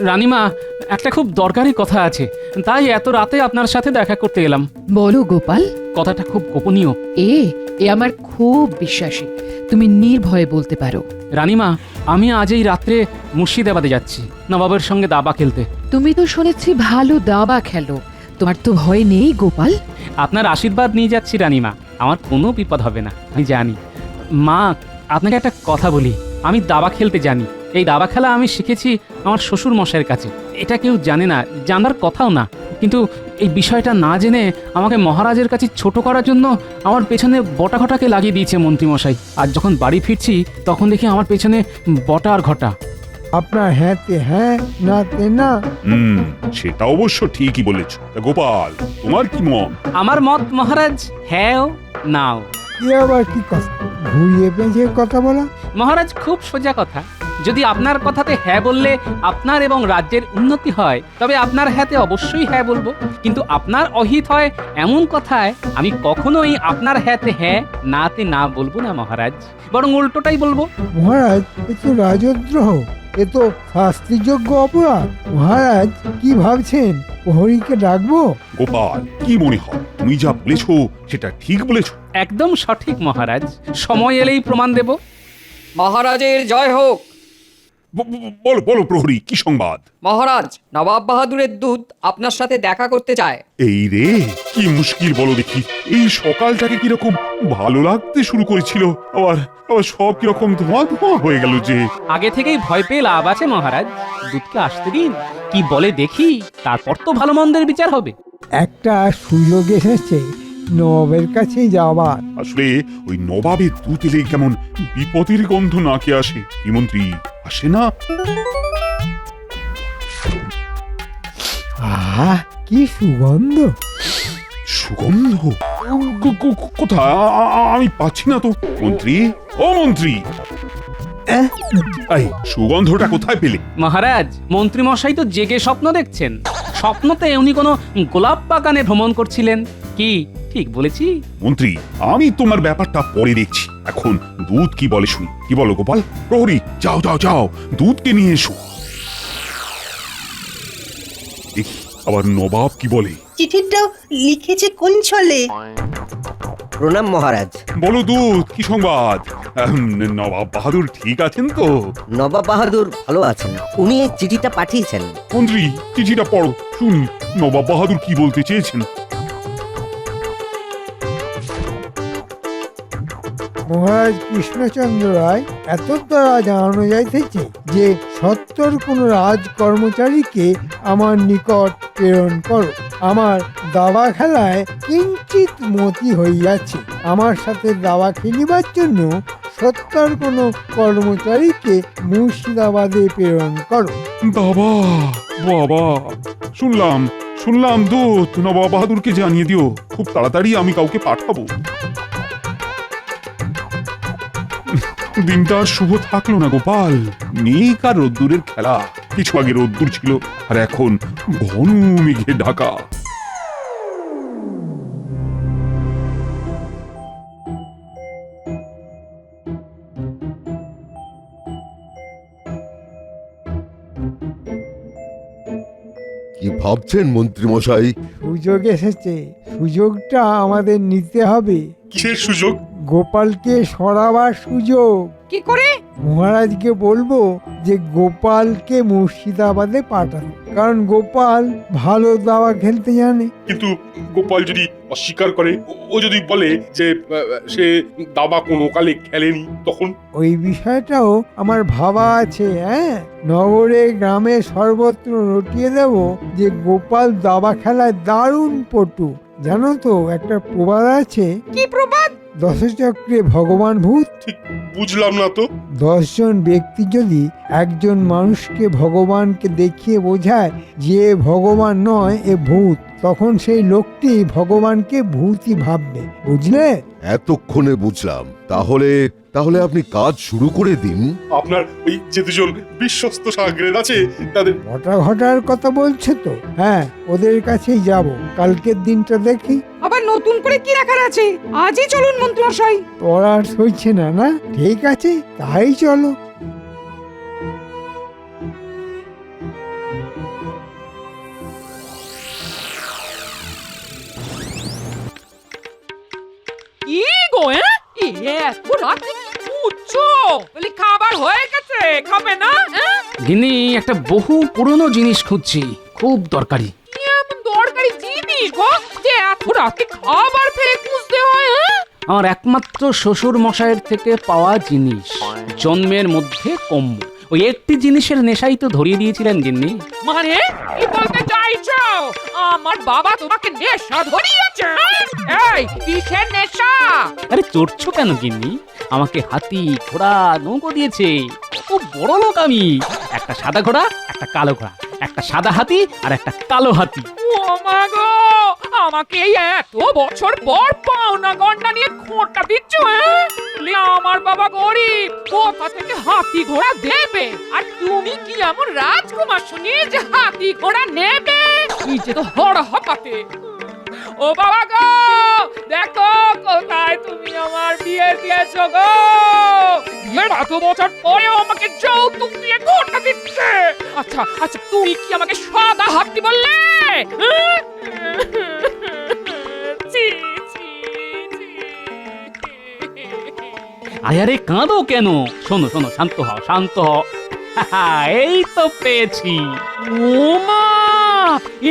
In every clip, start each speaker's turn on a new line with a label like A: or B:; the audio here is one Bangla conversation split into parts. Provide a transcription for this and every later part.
A: রানীমা, একটা খুব দরকারি কথা আছে, তাই এত রাতে আপনার সাথে দেখা করতে এলাম।
B: বলো গোপাল।
A: কথাটা খুব গোপনীয়।
B: এ আমার খুব বিশ্বাসী, তুমি নির্ভয়ে বলতে পারো।
A: রানীমা, আমি আজ এই রাত্রে মুর্শিদাবাদে যাচ্ছি নবাবের সঙ্গে দাবা খেলতে।
B: তুমি তো শুনেছি ভালো দাবা খেলো, তোমার তো ভয় নেই গোপাল?
A: আপনার আশীর্বাদ নিয়ে যাচ্ছি রানীমা, আমার কোনো বিপদ হবে না, আমি জানি। মা, আপনাকে একটা কথা বলি, আমি দাবা খেলতে জানি। এই দাবা খেলা আমি শিখেছি আমার শ্বশুর মশাইয়ের কাছে। এটা কেউ জানে না, জানার কথাও না। কিন্তু এই বিষয়টা না জেনে আমাকে মহারাজের কাছে ছোট করার জন্য আমার পেছনে বটা ঘটাকে লাগিয়ে দিয়েছে মন্ত্রীমশাই। আর যখন বাড়ি ফিরছি তখন দেখি আমার পেছনে বটা আর ঘটা।
C: আপনার হ্যাঁতে হ্যাঁ, নাতে না।
D: সেটা অবশ্য ঠিকই বলেছ। তা গোপাল, তোমার কি মত?
A: আমার মত মহারাজ, হ্যাঁ নাও।
C: এ আবার কি কথা, ঘুরিয়ে পেঁচিয়ে কথা বলা?
A: মহারাজ, খুব সোজা কথা। যদি আপনার কথাতে হ্যাঁ বললে আপনার এবং রাজ্যের উন্নতি হয়, তবে আপনার হ্যাঁতে অবশ্যই হ্যাঁ বলবো। কিন্তু আপনার অহিত হয় এমন কথায় আমি কখনোই আপনার হ্যাঁতে হ্যাঁ, নাতে না বলবো না মহারাজ, বরং উল্টোটাই বলবো।
C: মহারাজ, এ তো রাজদ্রোহ, এ তো শাস্তিযোগ্য অপরাধ। মহারাজ কি ভাবছেন, প্রহরীকে ডাকবো?
D: গোপাল, কি মনে হয় তুমি যা বলেছো সেটা ঠিক বলেছো?
A: একদম সঠিক মহারাজ, সময় এলেই প্রমাণ দেব।
E: মহারাজের জয় হোক।
D: বলো বলো প্রহরী, কি সংবাদ?
E: মহারাজ, নবাব বাহাদুরের দূত আপনার সাথে দেখা করতে চায়।
D: এই রে, কি মুশকিল বলো দেখি। এই সকালটাকে কিরকম ভালো লাগতে শুরু করেছিল, আবার আবার সব কিরকম ধোঁয়া ধোঁয়া হয়ে গেল যে।
A: আগে থেকেই ভয় পেয়ে লাভ আছে মহারাজ, দুধকে আসতে দিন, কি বলে দেখি, তারপর তো ভালো মন্দের বিচার হবে।
C: একটা সুযোগ এসেছে নবাবের কাছে যাবার।
D: আসলে ওই নবাবের দুধ এলে কেমন বিপদের গন্ধ নাকে আসে। কি মন্ত্রী আসে না?
C: আহা, কি সুগন্ধ!
D: সুগন্ধ? কোথায়? আমি পাচ্ছি না তো। মন্ত্রী, ও মন্ত্রী, এই সুগন্ধটা কোথায় পেলে?
A: মহারাজ, মন্ত্রীমশাই তো জেগে স্বপ্ন দেখছেন। স্বপ্নতে উনি কোনো গোলাপ বাগানে ভ্রমণ করছিলেন। কি ঠিক বলেছি?
D: মন্ত্রী, আমি তোমার ব্যাপারটা পরে দেখছি, এখন দুধ কি বলে শুনি। কি বলো গোপাল? প্রহরী, যাও যাও যাও, দুধকে নিয়ে এসো। দেখি আবার নবাব কি বলে।
F: চিঠিটা লিখেছে কোন ছলে?
G: প্রণাম মহারাজ।
D: বলো দুধ, কি সংবাদ? নবাব বাহাদুর ঠিক আছেন তো?
G: নবাব বাহাদুর ভালো আছেন, উনি এই চিঠিটা পাঠিয়েছেন।
D: মন্ত্রী, চিঠিটা পড়ো, শুনি নবাব বাহাদুর কি বলতে চেয়েছেন।
C: মহারাজ কৃষ্ণচন্দ্র রায় এত দ্বারা জানানো যাইতেছে যে সত্তর কোন রাজ কর্মচারীকে আমার নিকট প্রেরণ করো। আমার দাবা খেলায় কিঞ্চিত মতি হইয়াছে, আমার সাথে দাবা খেলিবার জন্য সত্তর কোন কর্মচারীকে মুর্শিদাবাদে প্রেরণ করো।
D: বাবা বাবা, শুনলাম শুনলাম দুধ, নবাব বাহাদুরকে জানিয়ে দিও খুব তাড়াতাড়ি আমি কাউকে পাঠাবো। দিনটা আর শুভ থাকলো না গোপাল। মেঘ আর রোদ্দুরের খেলা। কিছু আগে রোদ্দুর ছিল আর এখন ঘন মেঘে ঢাকা।
H: কি ভাবছেন মন্ত্রী মশাই?
C: সুযোগ এসেছে, সুযোগটা আমাদের নিতে হবে।
D: কিসের সুযোগ?
C: গোপালকে সরাবার সুযোগ।
B: কি করে?
C: মহারাজকে বলবো যে গোপালকে মুর্শিদাবাদে পাঠানো, কারণ গোপাল ভালো দাবা খেলতে জানে।
I: কিন্তু গোপাল যদি অস্বীকার করে, ও যদি বলে যে সে দাবা কোনো কালে খেলেনি, তখন?
C: ওই বিষয়টাও আমার ভাবা আছে। নগরে গ্রামে সর্বত্র রটিয়ে দেব যে গোপাল দাবা খেলায় দারুণ পটু। জানো তো একটা প্রবাদ আছে।
B: কি প্রবাদ?
C: দশচক্রে ভগবান ভূত।
I: ঠিক বুঝলাম না তো।
C: 10 জন ব্যক্তি যদি একজন মানুষকে ভগবানকে দেখিয়ে বোঝায় যে ভগবান নয়, এ ভূত, তখন সেই লোকটি ভগবানকে ভূতই ভাববে। বুঝলে?
H: এতক্ষণে বুঝলাম। তাহলে তাহলে আপনি কাজ শুরু করে দিন।
I: আপনার ওই যে দুজন বিশ্বস্ত সাগরেদ আছে তাদের
C: ঘটা ঘটার কথা বলছে তো? হ্যাঁ, ওদের কাছেই যাব। কালকের দিনটা দেখি।
B: আবার নতুন করে কি রাখার আছে? আজই চলুন মন্ত্রীমশাই।
C: তোর আর সইছে না? না, ঠিক আছে, তাই চলো।
J: বলি খাবার হয়ে গেছে, খাবে না?
A: গিন্নি একটা বহু পুরনো জিনিস খুঁজছি, খুব দরকারি।
J: কি এমন দরকারি জিনিস গো যে এত রাতে খাবার ফেলে খুঁজতে হয়?
A: আমার একমাত্র শ্বশুর মশাইয়ের থেকে পাওয়া জিনিস, জন্মের মধ্যে কম। ওই একটি জিনিসের নেশাই তো ধরিয়ে দিয়েছিলেন গিন্নি।
J: মানে কি বলতে চাইছো? আমার বাবা তোমাকে নেশা ধরিয়েছে? এই কিসের নেশা?
A: আরে চড়ছো কেন গিন্নি? আমাকে হাতি, ঘোড়া, নৌকো দিয়েছে। খুব বড় লোক আমি। একটা সাদা ঘোড়া, একটা কালো ঘোড়া, একটা সাদা হাতি আর একটা কালো হাতি।
J: ও মা গো, আমাকে এই এত বছর পর পাওনা গন্ডা নিয়ে খোঁটা দিচ্ছ? আমার বাবা গরিব, কোথা থেকে হাতি ঘোড়া দেবে? আর তুমি কি এমন রাজকুমার শুনি যে হাতি ঘোড়া নেবে? নিজে তো হড় হপাতে। ও বাবা গো, দেখো কোথায় তুমি আমার বিয়ে দিয়েছো গো। বিয়ের এত বছর পরেও আমাকে যৌতুক দিয়ে ঘোড়া দিচ্ছে। আচ্ছা আচ্ছা, তুমি কি আমাকে সাদা হাতি বললে? ছি, ছি, ছি।
A: আরে কাঁদো কেন? শোনো শোনো, শান্ত হও, শান্ত হও। এই তো পেয়েছি।
J: ও মা,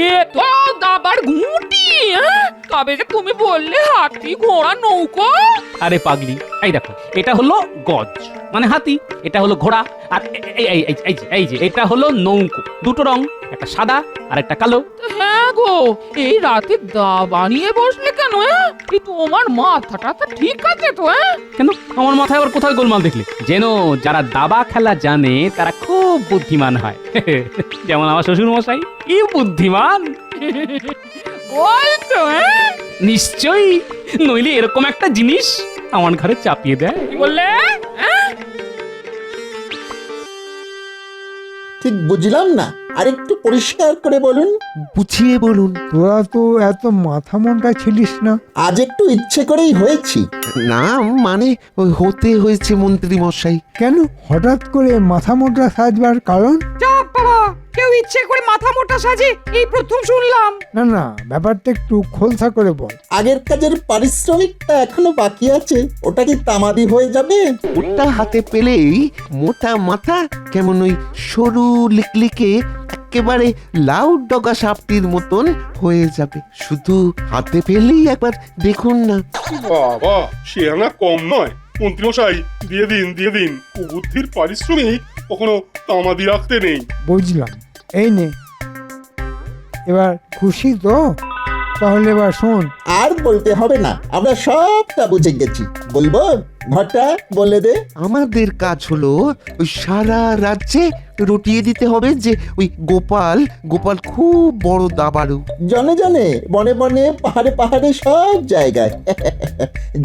J: এ তো দাবার ঘুঁটি। কবে যে তুমি বললে হাতি, ঘোড়া, নৌকো?
A: আরে পাগলি, এই দেখো, এটা হলো গজ মানে হাতি, এটা হলো ঘোড়া, আর এই যে এটা হলো নৌকো। দুটো রং, একটা সাদা আর একটা কালো।
J: হ্যাঁ গো, এই রাতে দাবা নিয়ে বসলে কেন? এই তোমার মাথাটা তো ঠিক আছে তো?
A: কেন আমার মাথায় আবার কোথায় গোলমাল দেখলে? যেন যারা দাবা খেলা জানে তারা খুব বুদ্ধিমান হয়। যেমন আমার শ্বশুর মশাই, কি বুদ্ধিমান।
J: বলছো?
A: নিশ্চয়ই, নইলে এরকম একটা জিনিস আমার ঘরে চাপিয়ে দেয়।
J: কি বললে?
K: ঠিক বুঝলাম না, আরেকটু পরিষ্কার করে বলুন।
C: বুঝিয়ে বলুন। তোরা তো এত মাথা মোটা ছিলিস না।
K: আজ একটু ইচ্ছে করেই হয়েছি।
L: না মানে ওই হতে হয়েছে মন্ত্রী মশাই।
C: কেন হঠাৎ করে মাথা মোটা সাজবার কারণ?
J: চাপ বাবা, কেউ ইচ্ছে করে মাথা মোটা সাজে এই প্রথম শুনলাম।
C: না না, ব্যাপারটা একটু খোলসা করে বল।
K: আগের কাজের পারিশ্রমিকটা এখনো বাকি আছে, ওটা কি তামাদি হয়ে যাবে?
L: ওটা হাতে পেলেই মোটা মাথা কেমন ওই সরু লিকলিকে একেবারে লাউ ডগা সাপটির মতন হয়ে যাবে। শুধু হাতে পেলেই একবার দেখুন না।
I: বাবা, সে আনা কম নয়। মন্ত্রীমশাই, দিয়ে দিন দিয়ে দিন। কুবুদ্ধির পারিশ্রমিক কখনো তামাদি রাখতে নেই।
C: বুঝলাম, এই নে। এবার খুশি তো? তাহলে এবার শোন।
K: আর বলতে হবে না, আমরা সবটা বুঝে গেছি। বলবো? ঘটা বলে দে।
L: আমাদের কাজ হলো ওই সারা রাজ্যে রটিয়ে দিতে হবে যে ওই গোপাল গোপাল খুব বড় দাবাড়ু।
K: জনে জনে, বনে বনে, পাহাড়ে পাহাড়ে, সব জায়গায়,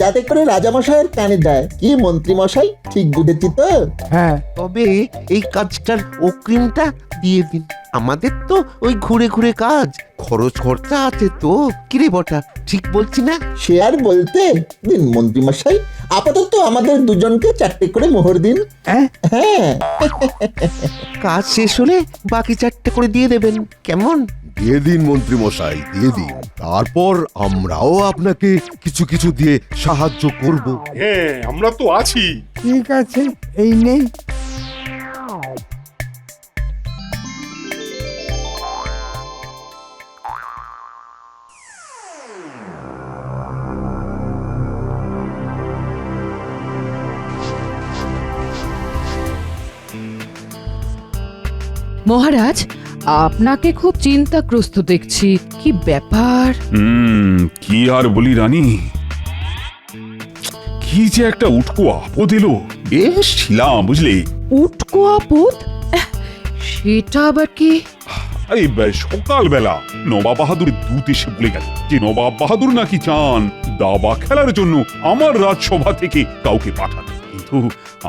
K: যাতে করে রাজামশাইয়ের কানে যায়। কি মন্ত্রী মশাই, ঠিক বুঝেছি তো?
C: হ্যাঁ,
L: তবে এই কাজটার অগ্রিমটা দিয়ে দিন। আমাদের তো ওই ঘুরে ঘুরে কাজ, খরচ খরচা আছে তো। কিরে বটা, ঠিক বলছি না?
K: সে আর বলতে। দিন মন্ত্রী মশাই, আপাতত আমাদের দুজনকে 4টে করে মোহর দিন। হ্যাঁ,
L: কাজ শেষ হলে বাকি 4টে করে দিয়ে দেবেন, কেমন?
H: দিয়ে দিন মন্ত্রী মশাই, দিয়ে দিন। তারপর আমরাও আপনাকে কিছু কিছু দিয়ে সাহায্য করব।
I: হ্যাঁ, আমরা তো আছি।
C: ঠিক আছে, এই নে।
B: মহারাজ, আপনাকে খুব চিন্তাগ্রস্ত দেখছি। কি ব্যাপার?
D: কি আর বলি রানী, কি যে একটা উটকো আপদ এলো। বেশ ছিলাম বুঝলে।
B: উটকো আপদ? সেটা আবার কি?
D: আরে সকালবেলা নবাব বাহাদুর দূত এসে বলে গেল যে নবাব বাহাদুর নাকি চান দাবা খেলার জন্য আমার রাজসভা থেকে কাউকে পাঠাতে। কিন্তু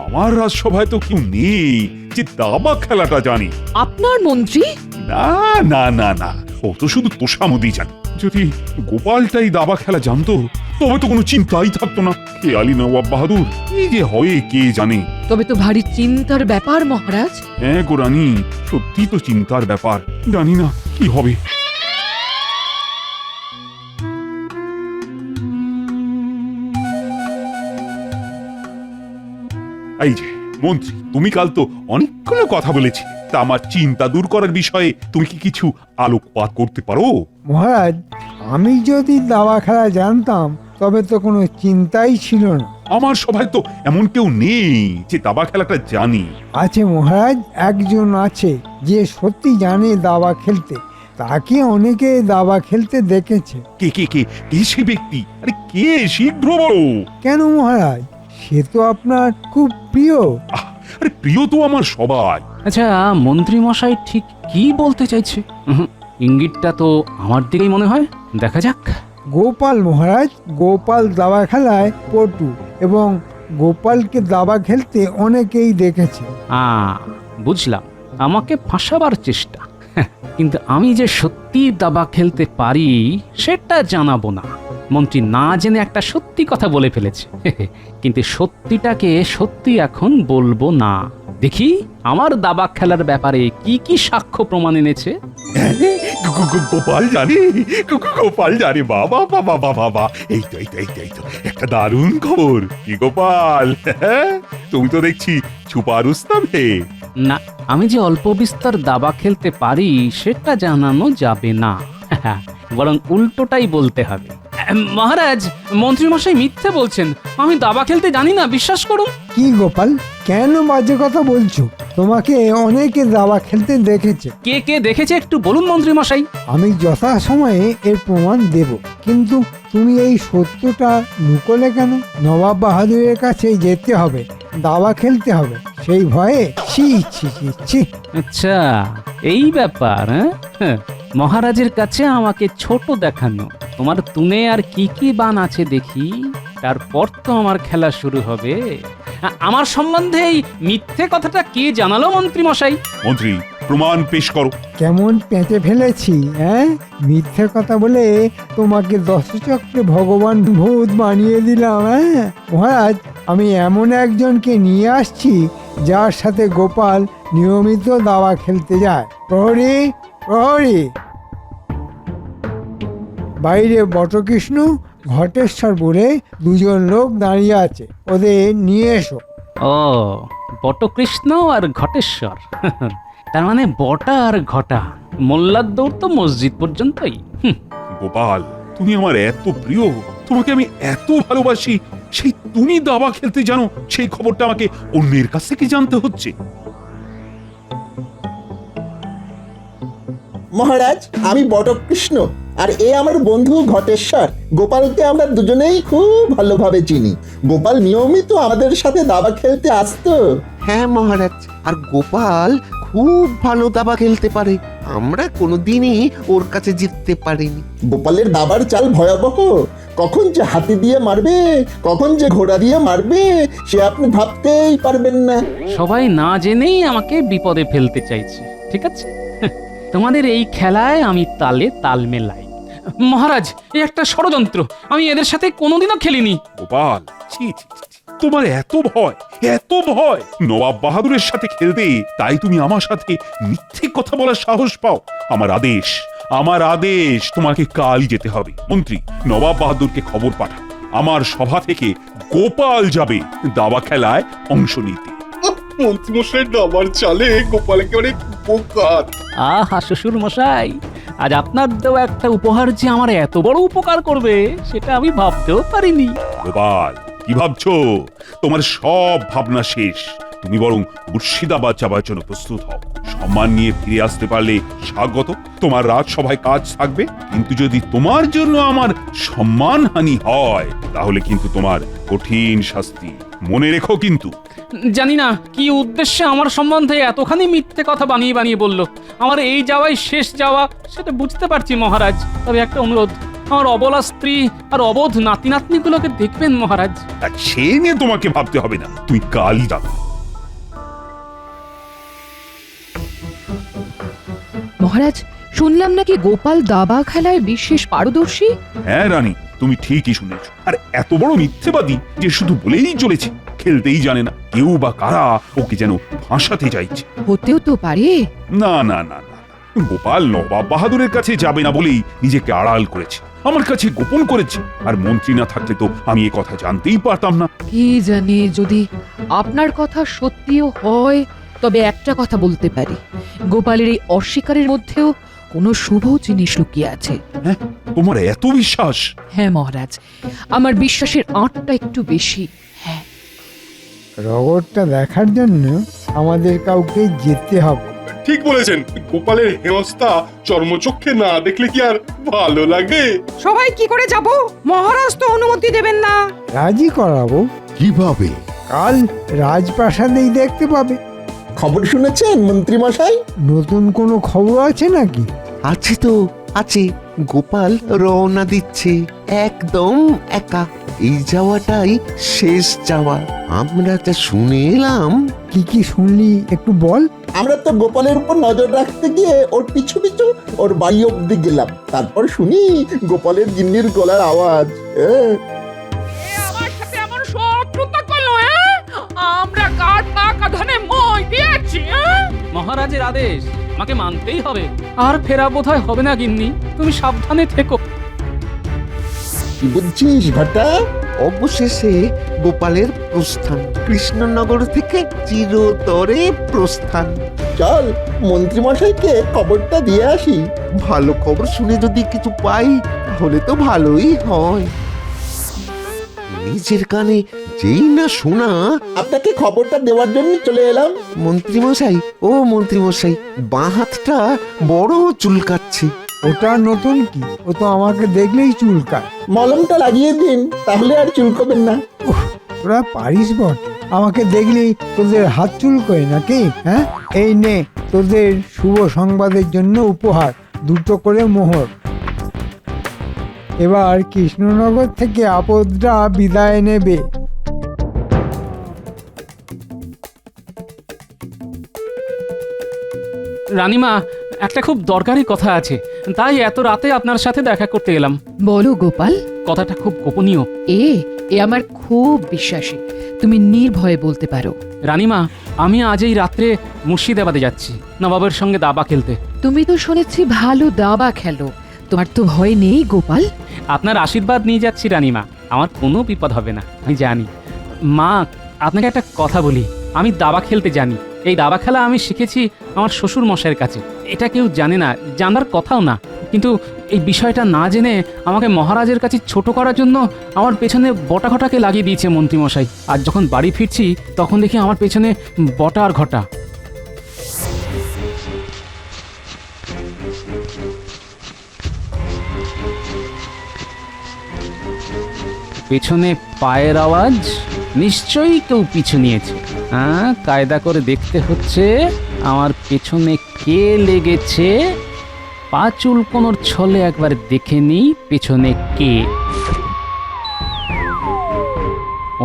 D: আমার রাজসভায় তো কেউ নেই যে দাবা খেলাটা জানে।
B: আপনার মন্ত্রী?
D: না না না না, ও তো শুধু তোষামদি জানে। যদি গোপালটাই দাবা খেলা জানতো তবে তো কোনো চিন্তাই থাকতো না। খেয়ালি নবাব বাহাদুর কি যে হয় কে জানে।
B: তবে তো ভারী চিন্তার ব্যাপার মহারাজ।
D: হ্যাঁ গো রানী, সত্যি তো চিন্তার ব্যাপার। জানি না কি হবে। এই যে মন্ত্রী, তুমি কাল তো অনেকগুলো কথা বলেছি, তা আমার চিন্তা দূর করার বিষয়ে তুমি কি কিছু আলোকপাত করতে পারো?
C: মহারাজ, আমি যদি দাবা খেলা জানতাম তবে তো কোনো চিন্তাই ছিল না।
D: আমার সভায় তো এমন কেউ নেই যে দাবা খেলাটা জানি।
C: আছে মহারাজ, একজন আছে যে সত্যি জানে দাবা খেলতে। তাকে অনেকে দাবা খেলতে দেখেছে।
D: কে কে কে কে সে ব্যক্তি? আরে কে, শীঘ্র বলো।
C: কেন মহারাজ, সে তো আপনার খুব প্রিয়।
D: আরে প্রিয় তো আমার সবাই।
A: আচ্ছা, মন্ত্রী মশাই ঠিক কি বলতে চাইছে? ইঙ্গিতটা তো আমার দিকেই মনে হয়। দেখা যাক।
C: গোপাল মহারাজ, গোপাল দাবা খেলায় পটু এবং গোপালকে দাবা খেলতে অনেকেই দেখেছে।
A: বুঝলাম, আমাকে ফাঁসাবার চেষ্টা। কিন্তু আমি যে সত্যি দাবা খেলতে পারি সেটা জানাবো না। মন্ত্রী না জেনে একটা সত্যি কথা বলে ফেলেছে, কিন্তু সত্যিটাকে সত্যি এখন বলবো না। দেখি আমার দাবা খেলার ব্যাপারে কি কি সাক্ষ্য প্রমাণ এনেছে।
D: গোপাল জানে, গোপাল জানে, বাবা বাবা বাবা বাবা, এই তো এই তো এই তো এই তো একটা দারুণ খবর। কি গোপাল, তুমি তো দেখছি ছুপা রুস্তাম হে।
A: না, আমি যে অল্প বিস্তর দাবা খেলতে পারি সেটা জানানো যাবে না, বরং উল্টোটাই বলতে হবে। মহারাজ, মন্ত্রী মশাই মিথ্যে বলছেন। আমি দাবা খেলতে জানি না, বিশ্বাস করুন।
C: কি গোপাল, কেন বাজে কথা বলছো? তোমাকে অনেকে দাবা খেলতে দেখেছে।
A: কে কে দেখেছে একটু বলুন মন্ত্রী মশাই।
C: আমি যথাসময়ে এর প্রমাণ দেব, কিন্তু তুমি এই সত্যটা লুকোলে কেন? নবাব বাহাদুরের কাছে যেতে হবে, দাবা খেলতে হবে, সেই ভয়ে। ছি ছি ছি ছি।
A: আচ্ছা, এই ব্যাপার। হ্যাঁ, মহারাজের কাছে আমাকে ছোট দেখানো। তোমার তুনে আর কি কি বান আছে দেখি, তারপর তো আমার খেলা শুরু হবে। আমার সম্বন্ধে এই মিথ্যে কথাটা কে জানালো মন্ত্রী মশাই?
D: মন্ত্রী, প্রমাণ পেশ করো।
C: কেমন পেঁচে ফেলেছি, হ্যাঁ? মিথ্যে কথা বলে তোমাকে দশচক্রে ভগবান ভূত বানিয়ে দিলাম। হ্যাঁ মহারাজ, আমি এমন একজনকে নিয়ে আসছি যার সাথে গোপাল নিয়মিত দাবা খেলতে যায়। প্রহরী, প্রহরী। বাইরে বটকৃষ্ণ, ঘটেশ্বর বলে দুজন লোক দাঁড়িয়ে আছে, ওদের নিয়ে এসো।
A: ও, বটকৃষ্ণ আর ঘটেশ্বর। তার মানে বটা আর ঘটা। মোল্লার দৌড় তো মসজিদ পর্যন্তই।
D: গোপাল, তুমি আমার এত প্রিয়, তোমাকে আমি এত ভালোবাসি, সেই তুমি দাবা খেলতে জানো, সেই খবরটা আমাকে অন্যের কাছ থেকে জানতে হচ্ছে।
K: মহারাজ, আমি বটকৃষ্ণ, আর এ আমার বন্ধু ঘটেশ্বর। গোপালকে আমরা দুজনেই খুব ভালোভাবে চিনি। গোপাল নিয়মিত আমাদের সাথে দাবা খেলতে আসতো।
L: হ্যাঁ মহারাজ, আর গোপাল খুব ভালো দাবা খেলতে পারে। আমরা কোনোদিনই ওর কাছে জিততে পারিনি।
K: গোপালের দাবার চাল ভয়াবহ। কখন যে হাতি দিয়ে মারবে, কখন যে ঘোড়া দিয়ে মারবে, সে আপনি ভাবতেই পারবেন না।
A: সবাই না জেনেই আমাকে বিপদে ফেলতে চাইছে। ঠিক আছে, তোমাদের এই খেলায় আমি তালে তাল মেলাই। মহারাজ, এই একটা ষড়যন্ত্র। আমি এদের সাথে কোনোদিনও খেলিনি।
D: গোপাল, ছি ছি ছি ছি, তোমার এত ভয়, এত ভয় নবাব বাহাদুরের সাথে খেলতে, তাই তুমি আমার সাথে মিথ্যে কথা বলার সাহস পাও? আমার আদেশ, আমার আদেশ, তোমাকে কালই যেতে হবে। মন্ত্রী, নবাব বাহাদুরকে খবর পাঠাও, আমার সভা থেকে গোপাল যাবে দাবা খেলায় অংশ নিতে।
I: মন্ত্রীমশাই দাবার চালে গোপাল একেবারে উপকার।
A: আহা শ্বশুর মশাই, আজ আপনার দেওয়া একটা উপহার যে আমার এত বড় উপকার করবে সেটা আমি ভাবতেও পারিনি।
D: গোপাল, কি ভাবছো? তোমার সব ভাবনা শেষ। তুমি বরং মুর্শিদাবাদ যাবার জন্য প্রস্তুত হও। সম্মান নিয়ে ফিরে আসতে পারলে স্বাগত, তোমার রাজসভায় কাজ থাকবে। কিন্তু যদি তোমার জন্য আমার সম্মানহানি হয়, তাহলে কিন্তু তোমার কঠিন শাস্তি। মনে রেখো কিন্তু।
A: জানি না কি উদ্দেশ্যে আমার সম্বন্ধে এতখানি মিথ্যে কথা বানিয়ে বানিয়ে বলল। আমার এই যাওয়াই শেষ যাওয়া সেটা বুঝতে পারছি মহারাজ। তবে একটা অনুরোধ, আমার অবলা স্ত্রী আর অবোধ নাতি নাতনিগুলোকে দেখবেন মহারাজ।
D: আর সে নিয়ে তোমাকে ভাবতে হবে না, তুমি কালই যাবে।
B: মহারাজ, শুনলাম নাকি গোপাল দাবা খেলায় বিশেষ পারদর্শী।
D: হ্যাঁ রানী, তুমি ঠিকই শুনেছ। আর এত বড় মিথ্যেবাদী যে শুধু বলেই চলেছে, খেলতেই জানে না। কেউ বা কারা ওকে যেন ফাঁসাতে চাইছে।
B: হতেও তো পারে।
D: না না না না, গোপাল নবাব বাহাদুরের কাছে যাবে না বলেই নিজেকে আড়াল করেছে, আমার কাছে গোপন করেছে। আর মন্ত্রী না থাকলে তো আমি এ কথা জানতেই পারতাম না।
B: কি জানি যদি আপনার কথা সত্যিও হয়, তবে একটা কথা বলতে পারি, গোপালের এই অস্বীকারের মধ্যেও কোনো শুভ জিনিস লুকিয়ে আছে।
D: হ্যাঁ, তোমার এত বিশ্বাস?
B: হ্যাঁ মহারাজ, আমার বিশ্বাসের আঁটটা একটু বেশি। হ্যাঁ,
C: রগরটা দেখার জন্য আমাদের কাউকে যেতে হবে।
I: ঠিক বলেছেন, গোপালের হেনস্থা চর্মচক্ষে না দেখলে কি আর ভালো লাগে?
E: সবাই কি করে যাব? মহারাজ তো অনুমতি দেবেন না।
C: রাজি করাবো।
H: কিভাবে?
C: কাল রাজপ্রাসাদেই দেখতে পাবে।
K: খবর শুনেছেন মন্ত্রী মশাই?
C: নতুন কোনো খবর আছে নাকি?
L: আছে তো আছে, গোপাল রওনা দিচ্ছে একদম একা। এই যাওয়াটাই শেষ যাওয়া। আমরা যা শুনে এলাম।
C: কি কি শুনলি একটু বল।
K: আমরা তো গোপালের উপর নজর রাখতে গিয়ে ওর পিছু পিছু ওর বাড়ি অব্দি গেলাম। তারপর শুনি গোপালের গিন্নির গলার আওয়াজ।
J: আমার সাথে এমন শত্রুতা করলো, হ্যাঁ? আমরা কার টাকা ধনে মই দিয়েছি, হ্যাঁ?
A: মহারাজের আদেশ আমাকে মানতেই হবে। আর ফেরা বোধহয় হবে না গিন্নি, তুমি সাবধানে থেকো।
K: কি বুঝছিস ঘটা?
L: অবশেষে গোপালের প্রস্থান, কৃষ্ণনগর থেকে চিরতরে প্রস্থান।
K: চল মন্ত্রী মশাইকে খবরটা দিয়ে আসি।
L: ভালো খবর শুনে যদি কিছু পাই তাহলে তো ভালোই হয়। নিজের কানে যেই না শোনা।
K: আপনাকে খবরটা দেওয়ার জন্য চলে এলাম।
L: মন্ত্রীমশাই, ও মন্ত্রীমশাই, বাঁ হাতটা বড় চুলকাচ্ছে।
C: ওটা নতুন কি? ও তো আমাকে দেখলেই চুলকায়।
K: মলমটা লাগিয়ে দিন, তাহলে আর চুলকবেন না।
C: তোরা পারিস বট, আমাকে দেখলেই তোদের হাত চুলকোয় নাকি? হ্যাঁ, এই নে তোদের শুভ সংবাদের জন্য উপহার, 2টো করে মোহর। এবার কৃষ্ণনগর থেকে আপদরা বিদায় নেবে।
A: রানীমা, একটা খুব দরকারি কথা আছে, তাই এত রাতে আপনার সাথে দেখা করতে এলাম।
B: বলো গোপাল।
A: কথাটা খুব গোপনীয়।
B: এ আমার খুব বিশ্বাসী, তুমি নির্ভয়ে বলতে পারো।
A: রানীমা, আমি আজ এই রাত্রে মুর্শিদাবাদে যাচ্ছি নবাবের সঙ্গে দাবা খেলতে।
B: তুমি তো শুনেছি ভালো দাবা খেলো, তোমার তো ভয় নেই গোপাল?
A: আপনার আশীর্বাদ নিয়ে যাচ্ছি রানীমা, আমার কোনো বিপদ হবে না, আমি জানি। মা, আপনাকে একটা কথা বলি, আমি দাবা খেলতে জানি। এই দাবা খেলা আমি শিখেছি আমার শ্বশুর মশাইয়ের কাছে। এটা কেউ জানে না, জানার কথাও না। কিন্তু এই বিষয়টা না জেনে আমাকে মহারাজের কাছে ছোট করার জন্য আমার পেছনে বটা ঘটাকে লাগিয়ে দিয়েছে মন্ত্রীমশাই। আর যখন বাড়ি ফিরছি তখন দেখি আমার পেছনে বটা আর ঘটা। পেছনে পায়ের আওয়াজ, নিশ্চয়ই কেউ পিছু নিয়েছে। হ্যাঁ, কায়দা করে দেখতে হচ্ছে আমার পেছনে কে লেগেছে। পা চুলকোনোর ছলে একবার দেখে নিই পেছনে কে।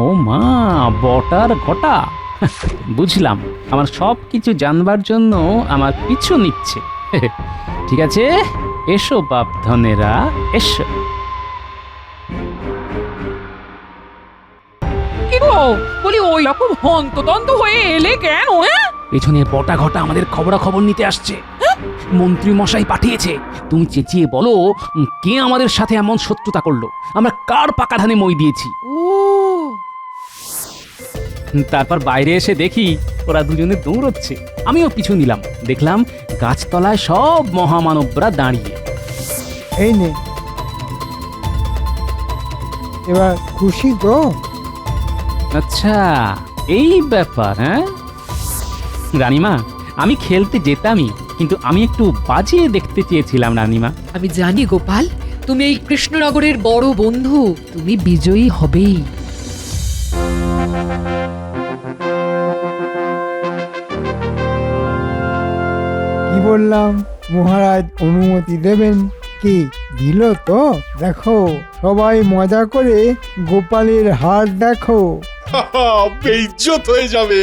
A: ও মা, বটার ঘটা। বুঝলাম, আমার সব কিছু জানবার জন্য আমার পিছু নিচ্ছে। ঠিক আছে, এসো বাপ ধনেরা, এসো।
J: কি গো, বলি ওই রকম হন্তদন্ত হয়ে এলে কেন, হ্যাঁ?
A: পেছনে বটা ঘটা আমাদের খবরাখবর নিতে আসছে। মন্ত্রী মশাই পাঠিয়েছে। তুমি চেঁচিয়ে বলো কে আমাদের সাথে এমন শত্রুতা করলো, আমরা কার পাকা ধানে মই দিয়েছি।
B: ও,
A: তারপর বাইরে এসে দেখি ওরা দুজনে দৌড়চ্ছে, আমিও পিছু নিলাম। দেখলাম গাছতলায় সব মহামানবরা দাঁড়িয়ে।
C: এই নে, এবার খুশি তো?
A: আচ্ছা, এই ব্যাপার। হ্যাঁ রানীমা, আমি খেলতে যেতামই, কিন্তু আমি একটু বাজিয়ে দেখতে চেয়েছিলাম রানীমা।
B: আমি জানি গোপাল, তুমি এই কৃষ্ণনগরের বড় বন্ধু, তুমি বিজয়ী হবেই।
C: কি বললাম, মহারাজ অনুমতি দেবেন। কি দিল তো? দেখো, সবাই মজা করে গোপালের হার দেখো।
I: বেইজ্জত হয়ে যাবে।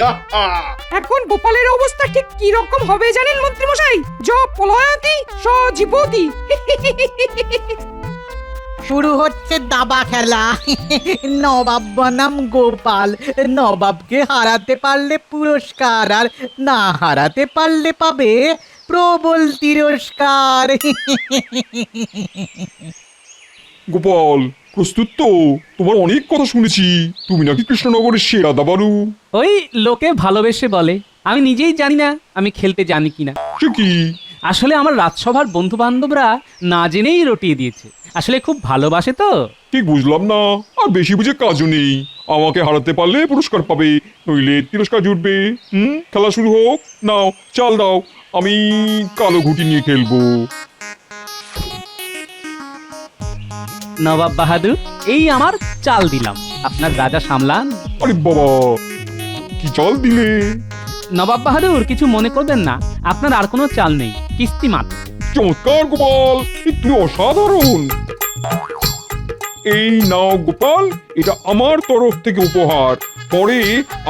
E: এখন গোপালের অবস্থা ঠিক কি রকম হবে জানেন মন্ত্রী মশাই? পলায়তি সজীবতি।
M: শুরু হচ্ছে দাবা খেলা। নবাব বনাম গোপাল। নবাবকে হারাতে পারলে পুরস্কার, আর না হারাতে পারলে পাবে প্রবল তিরস্কার।
I: গোপাল প্রস্তুত তো? তোমার অনেক কথা শুনেছি, তুমি নাকি কৃষ্ণনগরের সেরা দাবারু।
A: ওই লোকে ভালোবেসে বলে, আমি নিজেই জানি না আমি খেলতে জানি কিনা।
I: সে কি?
A: আসলে আমার রাজসভার বন্ধু বান্ধবরা না জেনেই রটিয়ে দিয়েছে। আসলে খুব ভালোবাসে তো।
I: ঠিক বুঝলাম না, আর বেশি বুঝে কাজও নেই। আমাকে হারাতে পারলে পুরস্কার পাবে, নইলে তিরস্কার জুটবে। খেলা শুরু হোক। নাও চাল দাও, আমি কালো ঘুটি নিয়ে খেলবো।
A: নবাব বাহাদুর, এই আমার চাল দিলাম, আপনার রাজা সামলান।
I: আরে বাবা, কি চাল দিলে?
A: নবাব বাহাদুর কিছু মনে করবেন না, আপনার আর কোনো চাল নেই, কিস্তি মাত্র।
I: চমৎকার গোপাল, তুমি অসাধারণ। এই নাও গোপাল, এটা আমার তরফ থেকে উপহার। পরে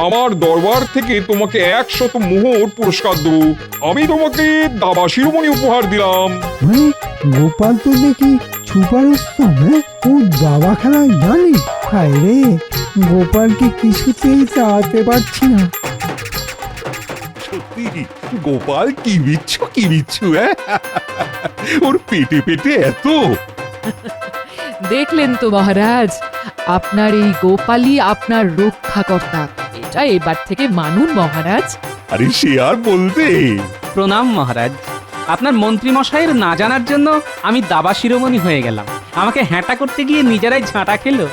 I: আমার দরবার থেকে তোমাকে 100 মোহর পুরস্কার দেবো। আমি তোমাকে দাবা শিরোমণি উপহার দিলাম।
C: মানে গোপাল তো দেখি ছুপারুস্তম, হ্যাঁ? ও দাবা খেলায় জানি। হায় রে, গোপালকে কিছুতেই চালাতে পারছি না।
D: সত্যি গোপাল কি বিচ্ছু ওর পেটে পেটে এত।
B: দেখলেন তো মহারাজ, আপনার এই গোপালই আপনার রক্ষাকর্তা। এটা এবার থেকে মানুন মহারাজ।
D: আরে সে আর বলতে।
A: প্রণাম মহারাজ। আপনার মন্ত্রী মশাইয়ের না জানার জন্য আমি দাবা শিরোমণি হয়ে গেলাম। আমাকে হ্যাঁটা করতে গিয়ে নিজেরাই ঝাঁটা খেলো।